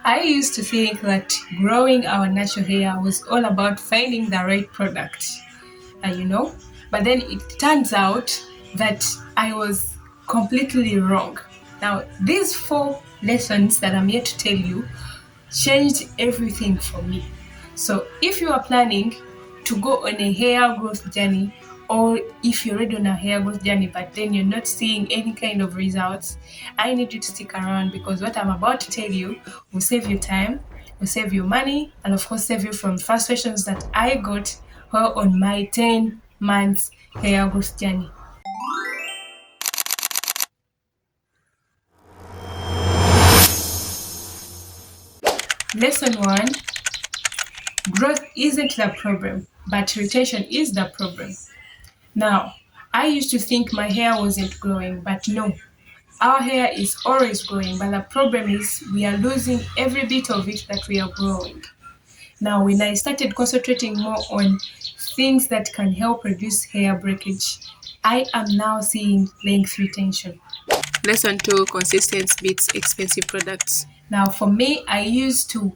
I used to think that growing our natural hair was all about finding the right product, you know, but then it turns out that I was completely wrong. Now, these four lessons that I'm here to tell you changed everything for me. So, if you are planning to go on a hair growth journey, or if you're already on a hair growth journey but then you're not seeing any kind of results, I need you to stick around because what I'm about to tell you will save you time, will save you money, and of course, save you from frustrations that I got while on my 10 months hair growth journey. Lesson one: growth isn't the problem, but retention is the problem. Now, I used to think my hair wasn't growing, but no, our hair is always growing, but the problem is we are losing every bit of it that we are growing. Now, when I started concentrating more on things that can help reduce hair breakage, I am now seeing length retention. Lesson 2: consistency beats expensive products. Now, for me, I used to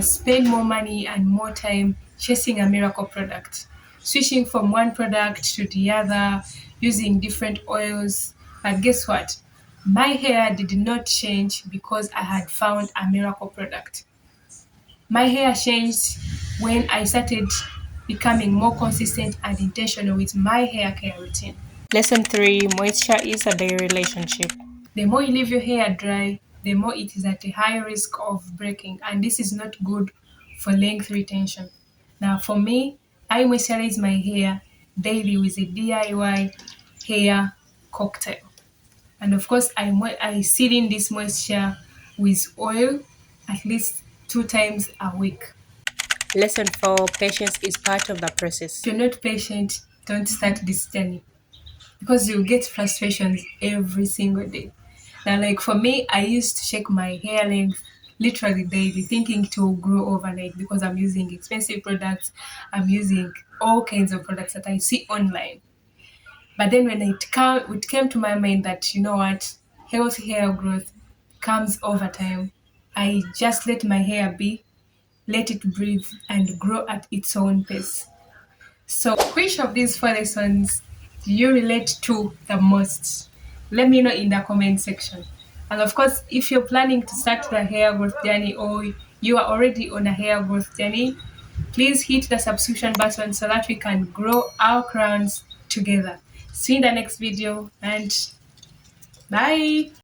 spend more money and more time chasing a miracle product, switching from one product to the other, using different oils. But guess what? My hair did not change because I had found a miracle product. My hair changed when I started becoming more consistent and intentional with my hair care routine. Lesson 3: moisture is a daily relationship. The more you leave your hair dry, the more it is at a high risk of breaking, and this is not good for length retention. Now, for me, I moisturize my hair daily with a DIY hair cocktail. And of course, I seal in this moisture with oil at least 2 times a week. Lesson 4: patience is part of the process. If you're not patient, don't start this journey because you'll get frustrations every single day. Now, like for me, I used to check my hair length literally daily, thinking to grow overnight because I'm using expensive products, I'm using all kinds of products that I see online. But then when it came to my mind that, you know what, healthy hair growth comes over time, I just let my hair be, let it breathe, and grow at its own pace. So, which of these four lessons do you relate to the most? Let me know in the comment section. And of course, if you're planning to start the hair growth journey or you are already on a hair growth journey, please hit the subscription button so that we can grow our crowns together. See you in the next video and bye.